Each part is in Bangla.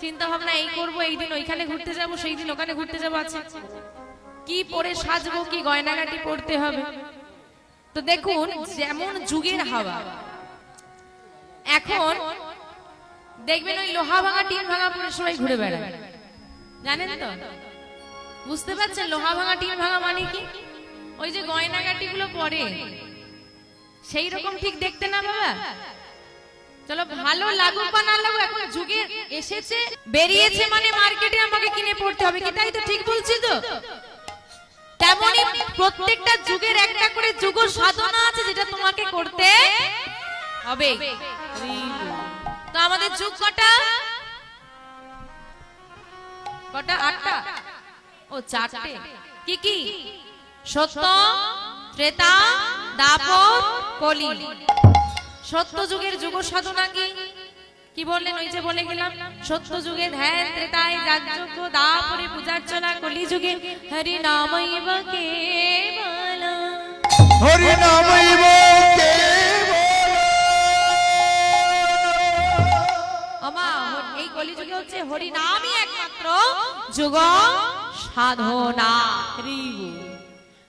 চিন্তা ভাবনা এই করব, এই দিন ওইখানে ঘুরতে যাব, সেই দিন ওখানে ঘুরতে যাব, আছে কি পরে সাজবো, কি গয়নাগাটি পড়তে হবে। তো দেখুন যেমন যুগের হাওয়া, এখন দেখবেন ওই লোহা ভাঙা টিন ভাঙা পরে সবাই ঘুরে বেড়ায়, জানেন তো? বুঝতে পারছেন লোহা ভাঙা টিন ভাঙা মানে কি? ওই যে গয়নাগাটি গুলো পরে সেই রকম ঠিক দেখতে না বাবা? চলো ভালো লাগুক বা না লাগুক, এখন যুগে এসেছে, বেরিয়েছে মানে মার্কেটে আমাকে কিনে পড়তে হবে, কি তাই তো? ঠিক বলছি তো? তেমনি প্রত্যেকটা যুগের একটা করে যুগ সাধনা আছে যেটা তোমাকে করতে হবে। তো আমাদের যুগ কটা? কটা? 8টা? ও 4টে। কি কি? সত্য, ত্রেতা, দ্বাপর, কলি। সত্য যুগের যুগ সাধনা কি কি বললেন? ওই যে বলে গেলাম, সত্য যুগে ধ্যান, ত্রেতায় যাগযজ্ঞ, দ্বাপরে পূজার্চনা, কলি যুগে হরি নামৈব কেবল, হরি নামৈব এই কলি যুগে হচ্ছে হরি নামই একমাত্র যুগ সাধনা।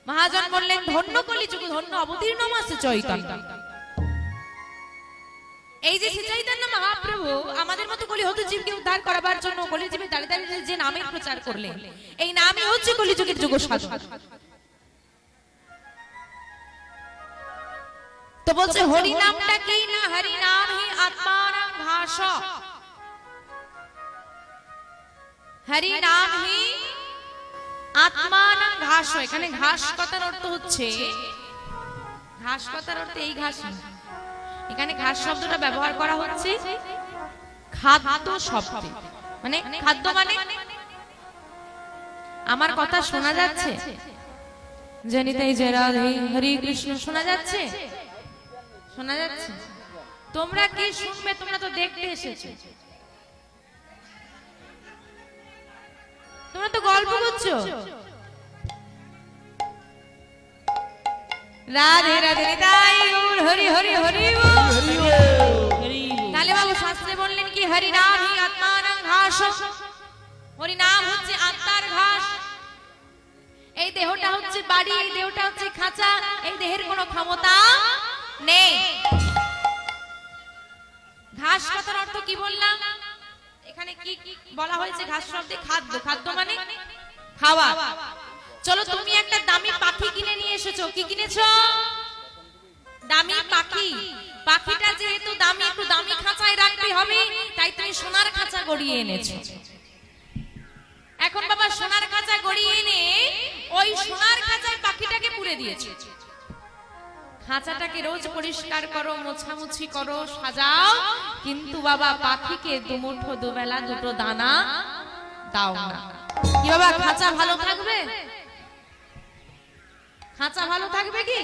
মহাজন বললেন ধন্য কলি যুগ, ধন্য অবতীর্ণ মাসে চৈতন্য। এই যে শ্রী চৈতন্য মহাপ্রভু আমাদের মতো কলি হতে জীবকে উদ্ধার করার জন্য কলি জীবে দাঁড়িয়ে দাঁড়িয়ে যে নামের প্রচার করলেন, এই নামই হচ্ছে কলি যুগের যুগ সাধনা। তো বলছে হরি নামটা কি না? হরি নাম হি আত্মানাং ঘাস, হরি নাম হি আত্মানাং ঘাস। এখানে ঘাস কথার অর্থ হচ্ছে, ঘাস কথার অর্থ এই ঘাস, এখানে ঘাস শব্দটা ব্যবহার করা হচ্ছে খাদ্য শব্দে, মানে খাদ্য মানে। আমার কথা শোনা যাচ্ছে? জনিতাই জয় রাধে, হরি কৃষ্ণ শোনা যাচ্ছে? শোনা যাচ্ছে? তোমরা কি শুনবে? তোমরা তো দেখতে এসেছো, তোমরা তো গল্প করছো। রাধে রাধে নিতাই গৌর হরি হরি হরি বল। তাহলে বাবু শাস্ত্রে বললেন কি? হরি নাম হি আত্মানাং ঘাস, হরি নাম হচ্ছে আত্মার ঘাস। এই দেহটা হচ্ছে বাড়ি, এই দেহটা হচ্ছে খাঁচা, এই দেহের কোনো ক্ষমতা নেই। ঘাস কথার অর্থ কি বললাম? এখানে কি বলা হয়েছে? ঘাস শব্দে খাদ্য, খাদ্য মানে খাওয়া। চলো তুমি একটা দামি পাখি কিনে নিয়ে এসেছো, কি কিনেছো? দামি পাখি। পাখিটা যেহেতু দামি, একটু দামি খাঁচায় রাখতে হবে, তাই তুমি সোনার খাঁচা গড়িয়ে এনেছো। এখন বাবা সোনার খাঁচা গড়িয়ে এনে ওই সোনার খাঁচায় পাখিটাকে পুরে দিয়েছো। খাঁচাটাকে রোজ পরিষ্কার করো, মোছামুছি করো, সাজাও, কিন্তু বাবা পাখিকে দুমুঠো দুবেলা দুটো দানা দাও না। কি বাবা খাঁচা ভালো থাকবে? খাঁচা ভালো থাকবে কি?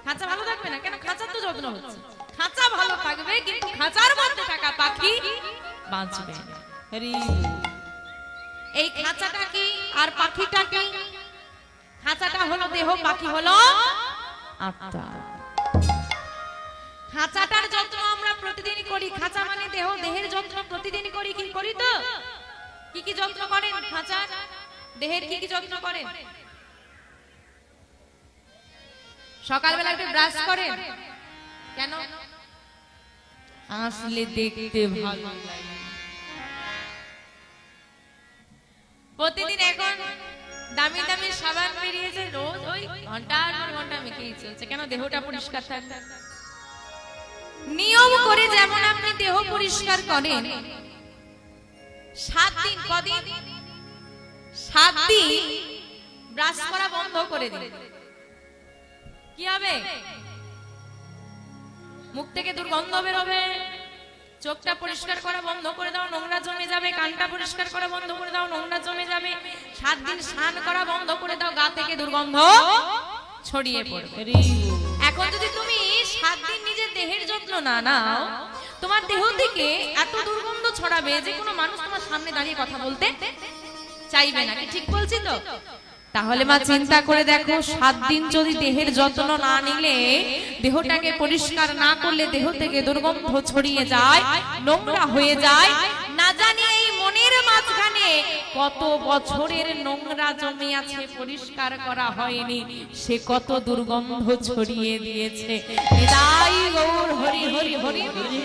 খাঁচা ভালো থাকবে না। কেন? খাঁচার তো যত্ন হচ্ছে। খাঁচা ভালো থাকবে, কিন্তু খাঁচার মধ্যে থাকা পাখি বাঁচবে না। এই খাঁচাটা কি আর পাখিটা কি? খাঁচাটা হলো দেহ, পাখি হলো আত্মা। খাঁচাটার যত্ন আমরা প্রতিদিন করি। খাঁচা মানে দেহ, দেহের যত্ন প্রতিদিন করি। কি করি? তো কি কি যত্ন করেন? খাঁচার দেহের কি কি যত্ন করেন? সকালবেলা একটু ব্রাশ করেন, কেন? আসলে দেখতে ভালো লাগে। প্রতিদিন এখন দামি দামি সাবান বেরিয়েছে, রোজ ওই ঘন্টার পর ঘন্টা মেখেই চলছে। কেন? দেহটা পরিষ্কার থাকবে। নিয়ম করে যেমন আপনি দেহ পরিষ্কার করেন, 7 দিন, কদিন? 7 দিন ব্রাশ করা বন্ধ করে দিন, কি হবে? মুখ থেকে দুর্গন্ধ বেরোবে। চোখটা পরিষ্কার করা বন্ধ করে দাও, নোংরা জমে যাবে। কানটা পরিষ্কার করা বন্ধ করে দাও, নোংরা জমে যাবে। 7 দিন স্নান করা বন্ধ করে দাও, গা থেকে দুর্গন্ধ ছড়িয়ে পড়বে। এখন যদি তুমি 7 দিন নিজের দেহের যত্ন না নাও, তোমার দেহ থেকে এত দুর্গন্ধ ছড়াবে যে কোনো মানুষ তোমার সামনে দাঁড়িয়ে কথা বলতে চাইবে না। কি ঠিক বলছি তো? তাহলে মা চিন্তা করে দেখো, 7 দিন যদি দেহের যত্ন না নিলে, দেহটাকে পরিষ্কার না করলে দেহ থেকে দুর্গন্ধ ছড়িয়ে যায়, নোংরা হয়ে যায়। না জানি এই কত বছরের নোংরা জমে আছে, পরিষ্কার করা হয়নি, সে কত দুর্গন্ধ ছড়িয়ে দিয়েছে। নিতাই গৌর হরি হরি হরি হরি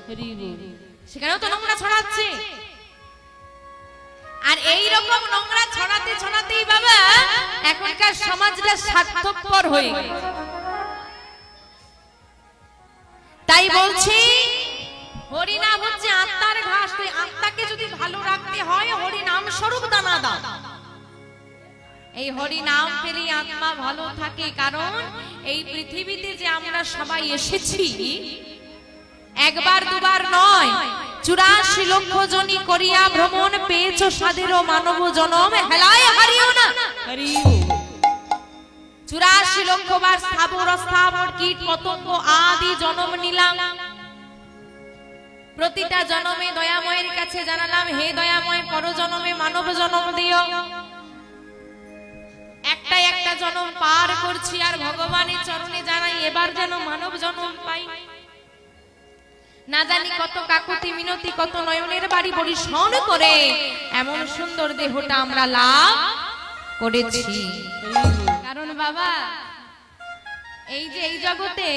হরি, সেখানেও তো নোংরা ছড়াচ্ছে। আর এই রকম নোংরা ছড়াতে ছড়াতেই বাবা এখনকার সমাজটা স্বার্থপর হয়ে গেছে। তাই বলছি হরিনাম হচ্ছে আত্মার ঘাস। তুই আত্মাকে যদি ভালো রাখতে হয় হরিনাম স্বরূপ দানা দাও। এই হরিনাম পেলে আত্মা ভালো থাকে। কারণ এই পৃথিবীতে যে আমরা সবাই এসেছি একবার দুবার নয়, 84 লক্ষ জনি করিয়া ভ্রমণ, পেয়েছ সাদেরও মানব জনম, হেলায় হারিও না। 84 লক্ষ বার স্থাবর অস্থাবর কীট পতঙ্গ আদি জন্ম নিলাম। প্রতিটা জন্মে দয়াময়ের কাছে জানালাম, হে দয়াময় পরজন্মে মানব জন্ম দিও। একটা একটা জন্ম পার করছি আর ভগবানের চরণে জানাই এবার যেন মানব জন্ম পাই। না জানি কত কাকুতি মিনতি, কত নয়নের বাড়ি পরিশ্রম করে এমন সুন্দর দেহটা আমরা লাভ করেছি। কারণ বাবা এই যে এই জগতে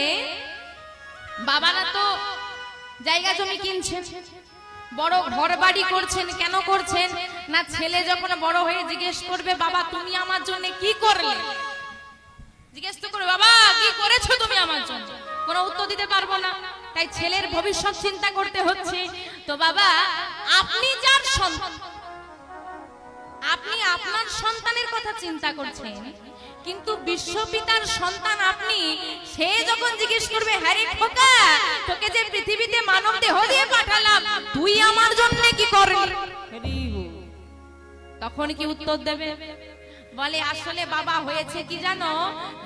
বাবারা তো জায়গা জমি কিনছেন, বড় ঘর বাড়ি করছেন। কেন করছেন না, ছেলে যখন বড় হয়ে জিজ্ঞেস করবে বাবা তুমি আমার জন্য কি করলে, জিজ্ঞেস তো করবে বাবা কি করেছো তুমি আমার জন্য, কোনো উত্তর দিতে পারবো না। তাই ছেলের ভবিষ্যৎ চিন্তা করতে হচ্ছে। তো বাবা আপনি যার সন্তান, আপনি আপনার সন্তানের কথা চিন্তা করছেন, কিন্তু বিশ্বপিতার সন্তান আপনি। সে যখন জিজ্ঞেস করবে হ্যাঁ রে খোকা তোকে যে পৃথিবীতে মানব দেহ দিয়ে পাঠালাম তুই আমার জন্য কি করলি, তখন কি উত্তর দেবে? বলে আসলে বাবা হয়েছে কি জানো,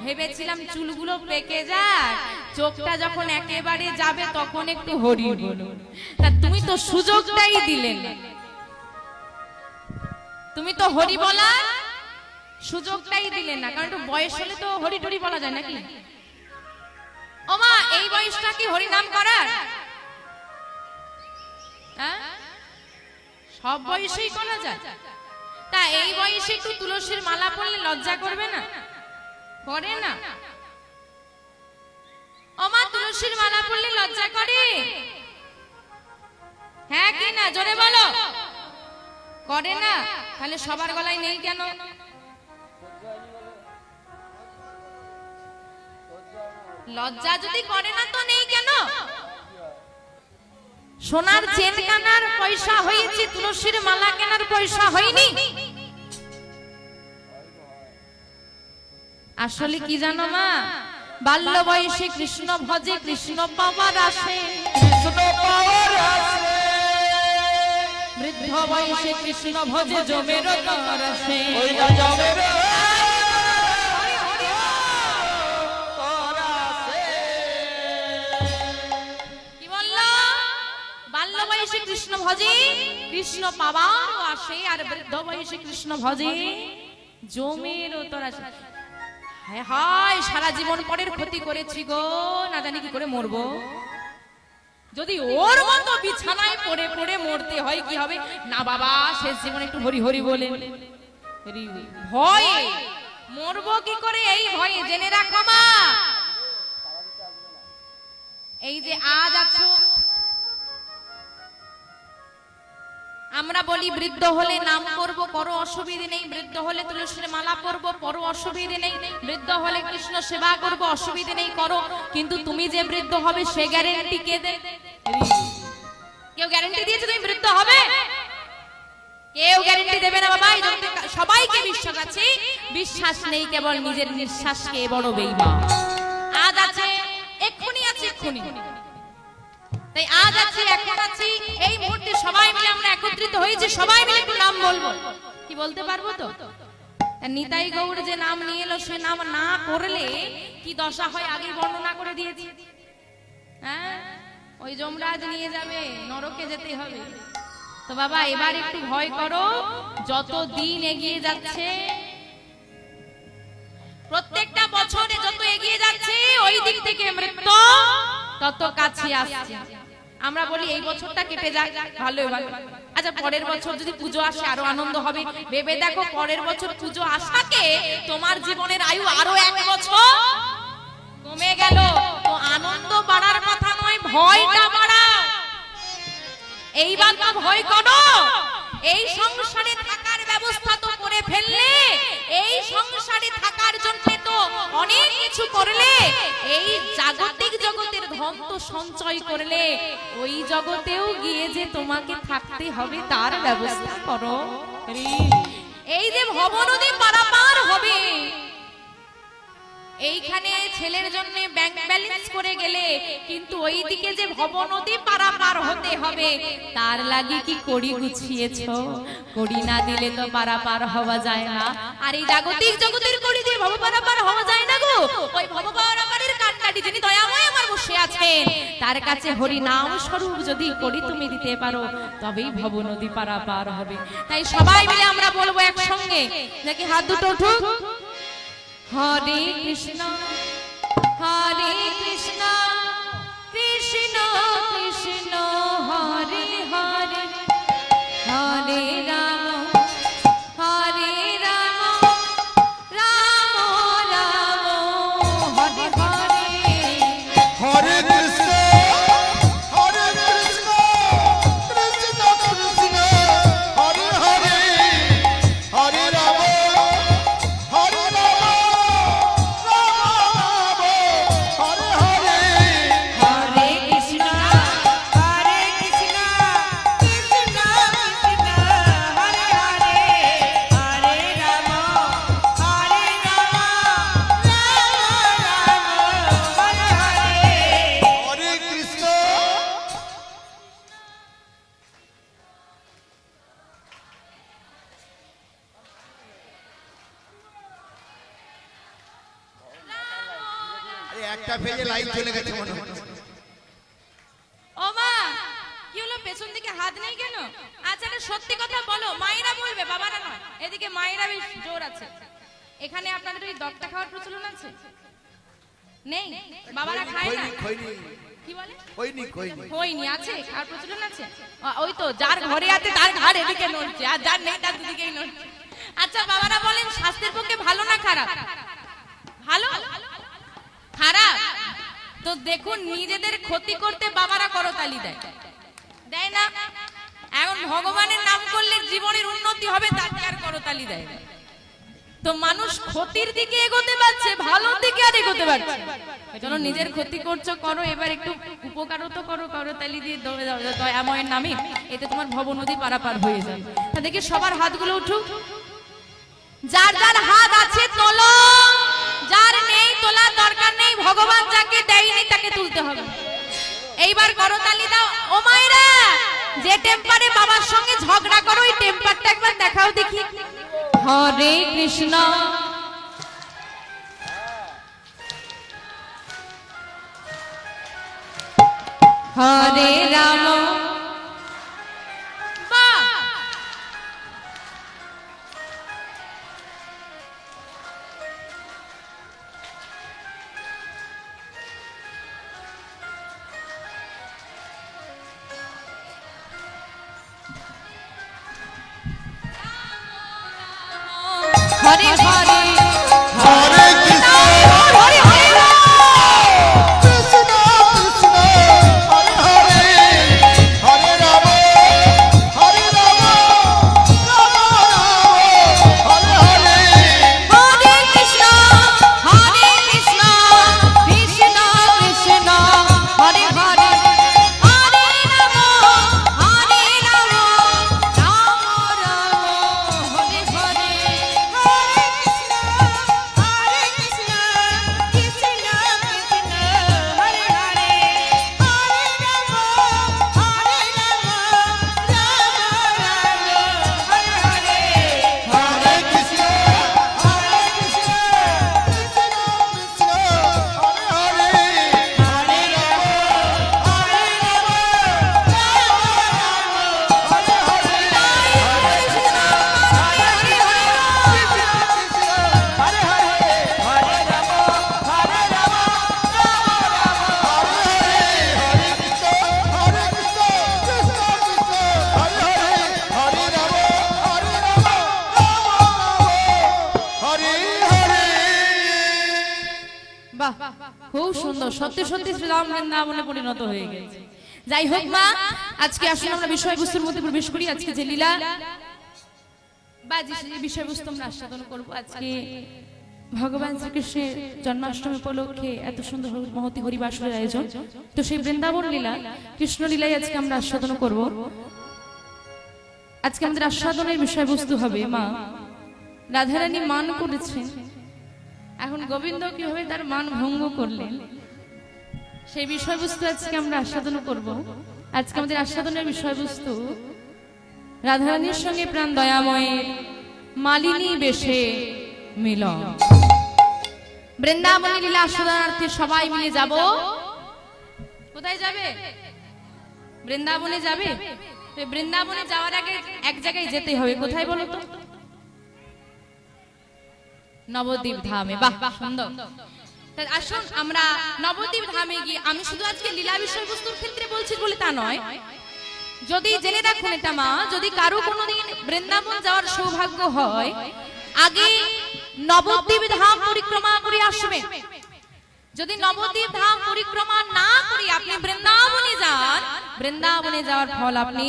ভেবেছিলাম চুলগুলো পেকে যায়, চোখটা যখন একেবারে যাবে তখন একটু হরি বলো। তা তুমি তো সুযোগটাই দিলে না, তুমি তো হরি বলা সুযোগটাই দিলে না। কারণ একটু বয়স হলে তো হরি টরি বলা যায় নাকি? ও মা এই বয়সটা কি হরি নাম করার? সব বয়সেই করা যায়। তা এই বয়সে একটু তুলসীর মালা পরলে লজ্জা করবে না? করে না? ও মা তুলসীর মালা পরলে লজ্জা করে? হ্যাঁ কি না জোরে বলো। করে না? তাহলে সবার গলায় নেই কেন? লজ্জা যদি করে না তো নেই কেন? সোনার চেন কেনার পয়সা হয়েছে, তুলসীর মালা কেনার পয়সা হয়নি। আসলে কি জানো মা, বাল্য বয়সে কৃষ্ণ ভজে কৃষ্ণ পাওয়ার আসে, বৃদ্ধ বয়সে কৃষ্ণ ভজে জমের তর আসে। কি বললো? বাল্য বয়সে কৃষ্ণ ভজে কৃষ্ণ পাওয়ার আসে, আর বৃদ্ধ বয়সে কৃষ্ণ ভজে জমের তর আসে। হায় হায় সারা জীবন পরের ক্ষতি করেছি গো, না জানি কি করে মরবো। যদি ওর মতো বিছানায় পড়ে পড়ে মরতে হয় কি হবে না বাবা, শেষ জীবনে একটু হরি হরি বলে ভয়ে মরবো কি করে, এই ভয়ে জেনে রাখো মা। এই যে আজ আছো, আমরা বলি বৃদ্ধ হলে নাম করব, করো অসুবিধে নেই, বৃদ্ধ হলে তুলসীর মালা করব, করো অসুবিধে নেই, বৃদ্ধ হলে কৃষ্ণ সেবা করব, অসুবিধে নেই, করো। কিন্তু তুমি যে বৃদ্ধ হবে সে গ্যারান্টি কে দেয়? কেউ গ্যারান্টি দিয়েছে তুমি বৃদ্ধ হবে? কেউ গ্যারান্টি দেবে না বাবা। সবাইকে বিশ্বাস আছে, বিশ্বাস নেই কেবল নিজের নিঃশ্বাসকে বড় বেঈমান। আজ আছে এক্ষুনি আছে এক্ষুনি, তাই আজ আছি এখন আছি এই মুহূর্তে সবাই মিলে আমরা একত্রিত হয়েছি, সবাই মিলে একটু নাম বলবো। কি বলতে পারবো তো? নিতাই গৌর যে নাম নিয়ে এলো সে নাম না করলে কি দশা হয় আগে বর্ণনা করে দিয়েছি। হ্যাঁ ওই যমরাজ নিয়ে যাবে, নরকে যেতে হবে। তো বাবা এবার একটু ভয় করো, যত দিন এগিয়ে যাচ্ছে, প্রত্যেকটা বছরে যত এগিয়ে যাচ্ছে ওই দিক থেকে মৃত্যু তত কাছে আসছে। আমরা বলি এই বছরটা কেটে যাক, ভালোই ভালো। আচ্ছা পরের বছর যদি পুজো আসে আরো আনন্দ হবে। ভেবে দেখো পরের বছর পুজো আসাকে তোমার জীবনের আয়ু আরো 1 বছর কমে গেল। তো আনন্দ বাড়ার কথা নয়, ভয়টা বাড়াও। এইবার তো ভয় করো। এই সংসারে থাকার ব্যবস্থা তো করে ফেললে, এই সংসারে থাকার জন্য তো অনেক কিছু করলে, এই জাগতিক জগতের ধন তো সঞ্চয় করলে, ওই জগতেও গিয়ে যে তোমাকে থাকতে হবে তার ব্যবস্থা করো। এই যে ভবনদী পারাপার হবে, এইখানে ছেলের জন্য ব্যাংক ব্যালেন্স করে গেলে কিন্তু ওইদিকে যে ভবনদী পারাপার হতে হবে তার লাগি কি কড়ি গুছিয়েছো? কড়ি না দিলে তো পারাপার হওয়া যায় না। আর এই জাগতিক জগতের কড়ি দিয়ে ভব পারাপার হওয়া যায় না গো। ওই ভব পারাপারের কান্ডাটি যিনি দয়াময় আমার বসে আছেন তার কাছে হরি নাম স্বরূপ যদি কড়ি তুমি দিতে পারো তবেই ভবনদী পারাপার হবে। তাই সবাই মিলে আমরা বলবো একসঙ্গে, নাকি হাত দুটো উঠুক। হরে কৃষ্ণ হরে কৃষ্ণ কৃষ্ণ কৃষ্ণ হরে হরে, হরে রাম হরে রাম রাম রাম হরে হরে। হরে কৃষ্ণ হরে কৃষ্ণ কৃষ্ণ কৃষ্ণ হরে হরে, হরে রাম হরে রাম রাম হরে হরে। হরে কৃষ্ণ হরে কৃষ্ণ কৃষ্ণ কৃষ্ণ হরে হরে, হরে রাম হরে রাম রাম রাম হরে হরে। হরে কৃষ্ণ একটা পেজে লাইট চলে গেছে মনে হচ্ছে। ও মা, কি হলো পেছন দিকে হাত নেই কেন? আচ্ছা এটা সত্যি কথা বলো, মায়েরা বলবে বাবারা নয়। এদিকে মায়েরা বেশ জোর আছে। এখানে আপনাদের ওই দত্তা খাওয়ার প্রচলন আছে? নেই, বাবারা খায় না? কি বলে? হয়নি আছে, খাওয়ার প্রচলন আছে। ওই তো যার ঘরে আছে তার ঘাড় এদিকে নড়ছে, আর যার নেই তার দিকেই নড়ছে। আচ্ছা বাবারা বলেন স্বাস্থ্যের পক্ষে ভালো না খারাপ? ভালো? খারাপ? তো দেখুন নিজেদের ক্ষতি করতে বাবারা করতালি দেয়, দেয় না? এখন ভগবানের নাম করলে জীবনের উন্নতি হবে তাকে আর করতালি দেয়। তো মানুষ ক্ষতির দিকে এগোতে পারছে, ভালোর দিকে আর এগোতে পারছে। চলো নিজের ক্ষতি করছো করো, এবার একটু উপকারও তো করো, করতালি দিয়ে দয়াময়ের নামে, এতে তোমার ভবনদী পারাপার হয়ে যাবে। তা দেখি সবার হাতগুলো উঠুক। যার যার হাত আছে তোলো, যার নেই তোলার দরকার নেই, ভগবান যাকে দেয়নি তাকে তুলতে হবে। এইবার করতালি দাও। ও মায়েরা, যে টেম্পারে বাবার সঙ্গে ঝগড়া করো ওই টেম্পারটা একবার দেখাও দেখি। হরে কৃষ্ণ হরে রাম। বাহ, হরে হরে হরে কৃষ্ণ হরে হরে কৃষ্ণ কৃষ্ণ হরে হরে, খুব সুন্দর, সত্যি সত্যি শ্রীরাম বৃন্দাবনে পরিণত হয়ে গেছে। যাই হোক মা, আজকে আসলে আমরা বিষয়বস্তুর মধ্যে প্রবেশ করি। আজকে যে লীলা বা যে বিষয়বস্তু আমরা আস্বাদন করবো, আজকে ভগবান শ্রীকৃষ্ণের জন্মাষ্টমী উপলক্ষে এত সুন্দর মহতি হরিবাসরের আয়োজন। তো সেই বৃন্দাবন লীলা, কৃষ্ণ লীলাই আজকে আমরা আস্বাদন করব। আজকে আমাদের আস্বাদনের বিষয়বস্তু হবে মা রাধারানী মান করেছেন, এখন গোবিন্দ কিভাবে তার মান ভঙ্গ করলেন সেই বিষয়বস্তু আজকে আমরা আস্বাদন করব। আজকে আমাদের আস্বাদনের বিষয়বস্তু রাধারানীর সঙ্গে প্রাণ দয়াময়ের মালিনী বেশে মিলন। বৃন্দাবনী লীলা আস্বাদনার্থে সবাই মিলে যাব। কোথায় যাবে? বৃন্দাবনে যাবে। বৃন্দাবনে যাওয়ার আগে এক জায়গায় যেতে হবে, কোথায় বলো তো? নবদ্বীপ ধামে। বাহ, সুন্দর। আসুন আমরা নবদ্বীপ ধামে গিয়ে, আমি শুধু আজকে লীলা বিষয়বস্তুর ক্ষেত্রে বলছি বলে তা নয়, যদি জেনে রাখুন এটা মা, যদি কারো কোনোদিন বৃন্দাবন যাওয়ার সৌভাগ্য হয়, আগে নবদ্বীপ ধাম পরিক্রমা করে আসবেন। যদি নবদ্বীপ ধাম পরিক্রমা না করে আপনি বৃন্দাবনে যান, বৃন্দাবনে যাওয়ার ফল আপনি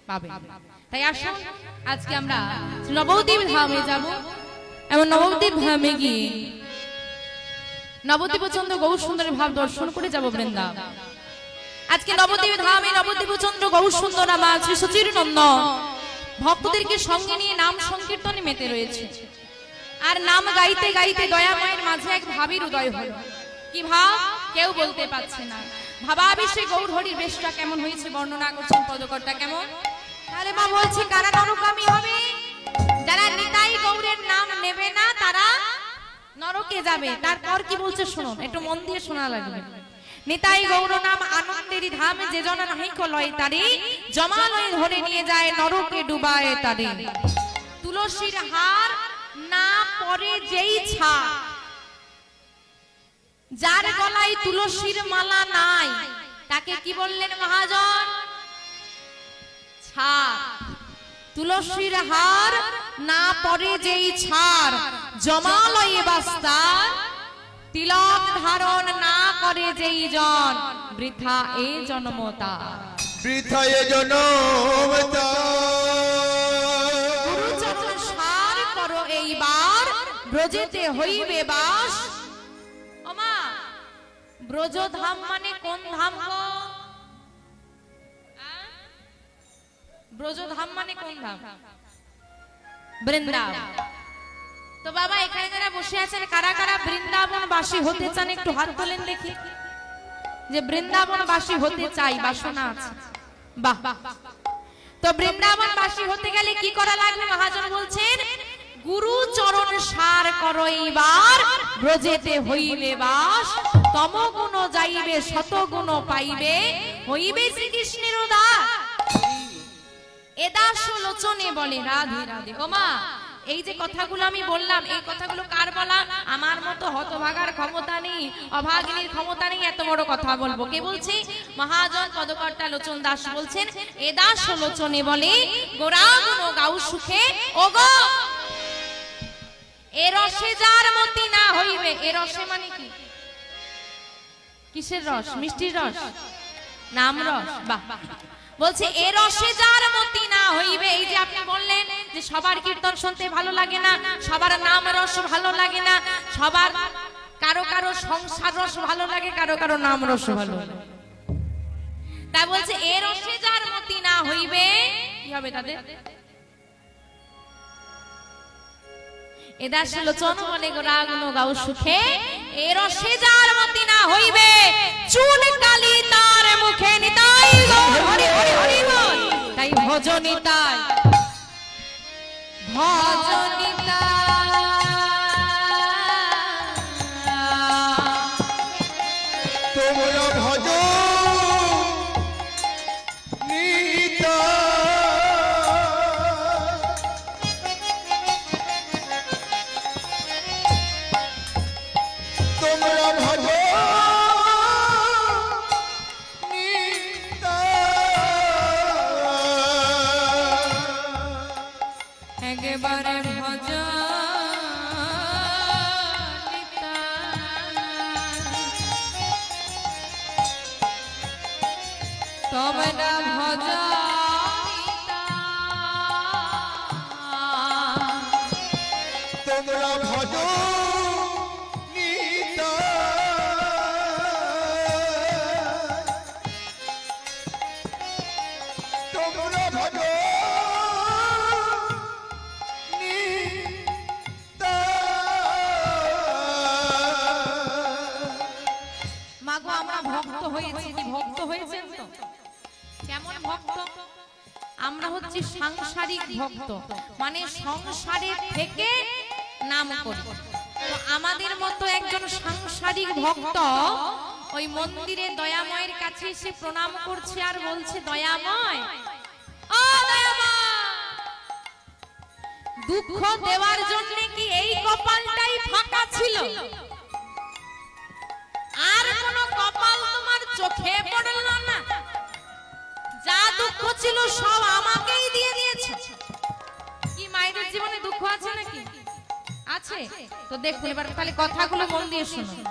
পাবেন। তাই আসুন আজকে আমরা নবদ্বীপ ধামে যাব এবং নবদ্বীপ ধামে গিয়ে নবদ্বীপ চন্দ্র গৌর সুন্দরের ভাব দর্শন করে যাব বৃন্দাবন। আজকে নবদ্বীপ ধামে নবদ্বীপ চন্দ্র গৌর সুন্দর আমার শ্রী সচির নন্দন ভক্তদেরকে সঙ্গে নিয়ে নাম সংকীর্তনে মেতে রয়েছে। আর নাম গাইতে গাইতে দয়াময়ের মাঝে এক ভাবের উদয় হলো। কি ভাব? কেউ বলতে পারছে না। ভাবাবেশে গৌর হরির বেশটা কেমন হয়েছে বর্ণনা করছেন পদকর্তা। কেমন? তাহলে মা বলছে কারা নরকামী হবে? যারা নিতাই গৌরের নাম নেবে না তারা নরকে যাবে। তারপর কি বলছে শুনুন, একটু মন দিয়ে শোনা লাগবে। নিতাই গৌর নাম আনন্দেরই ধামে, যে জন নাহিক লয় তারে, জমালয়ে ধরে নিয়ে যায় নরকে ডুবায় তারে। তুলসীর হার না পরে যেই ছা, যার গলায় তুলসীর মালা নাই তাকে কি বললেন মহাজন? ছাড়। তুলসীর হার না পরে যেই ছাড়, জমালয়ে বাস্তার তিলক ধারণ না করে যেই জন, বৃথা এ জন্ম তার। বৃথা এ জন্ম তার। গুরুচরণ সার করো এইবার, ব্রজেতে হইবে বাস। ওমা, ব্রজধাম মানে কোন ধাম গো? ব্রজধাম মানে কোন ধাম? বৃন্দাবন। তো বাবা এখানে যারা বসে আছেন, কারা কারা বৃন্দাবন বাসী হতে চান একটু হাত তোলেন দেখি। যে বৃন্দাবন বাসী হতে চাই, বাসনা আছে। বাহ। তো বৃন্দাবন বাসী হতে গেলে কি করা লাগবে? মহাজন বলছেন গুরু চরণ সার করো এইবার, ব্রজেতে হইবে বাস। তমগুণ যাইবে শতগুণ পাইবে, হইবে শ্রীকৃষ্ণের দাস। এদাস লোচনে বলে রাধে রাধে। ওমা, এই যে কথাগুলো আমি বললাম, এই কথাগুলো কার বলা? আমার মতো হতভাগার ক্ষমতা নেই, অভাগিনীর ক্ষমতা নেই এত বড় কথা বলবো। কে বলছি? মহাজন পদকর্তা লোচন দাস বলছেন এদাস লোচনে বলে গোরাগুণ গাও সুখে। ওগো, এ রসে যার মতি না হইবে। এ রসে মানে কি? কিসের রস? মিষ্টির রস, নাম রস। বাহ। বলছে এ রসে যার মতি না হইবে। এই যে আপনি বললেন যে সবার কীর্তন শুনতে ভালো লাগে না, সবার নাম রস ভালো লাগে না, সবার কারো কারো সংসার রস ভালো লাগে, কারো কারো নাম রস ভালো লাগে। তাই বলছে এ রসে যার মতি না হইবে, কি হবে তাদের? এদাস লোচন বলে গোরাগুণ গাও সুখে, এ রসে যার মতি না হইবে, চুন কালি তার মুখে নিতাই গৌর হরি হরি হরি বল। তাই ভজনিতাই ভজনিতাই তোমরা ভজ নিতা। তোমরা ভজ নিতা। একেবারে ভজনিতাই। আমরা হচ্ছি সাংসারিক ভক্ত, মানে সংসারের থেকে নাম করি। তো আমাদের মতো একজন সাংসারিক ভক্ত ওই মন্দিরে দয়াময়ের কাছে এসে প্রণাম করছে আর বলছে, দয়াময়, ও দয়াময়, দুঃখ দেওয়ার জন্য কি এই কপালটাই ফাঁকা ছিল? আর কোন কপাল তোমার চোখে পড়ল না? যা দুঃখ ছিল সব আমাকেই দিয়ে দিয়েছে। কি মায়ের জীবনে দুঃখ আছে নাকি? আছে। তো দেখুন এবার তাহলে কথাগুলো মন দিয়ে শুনুন।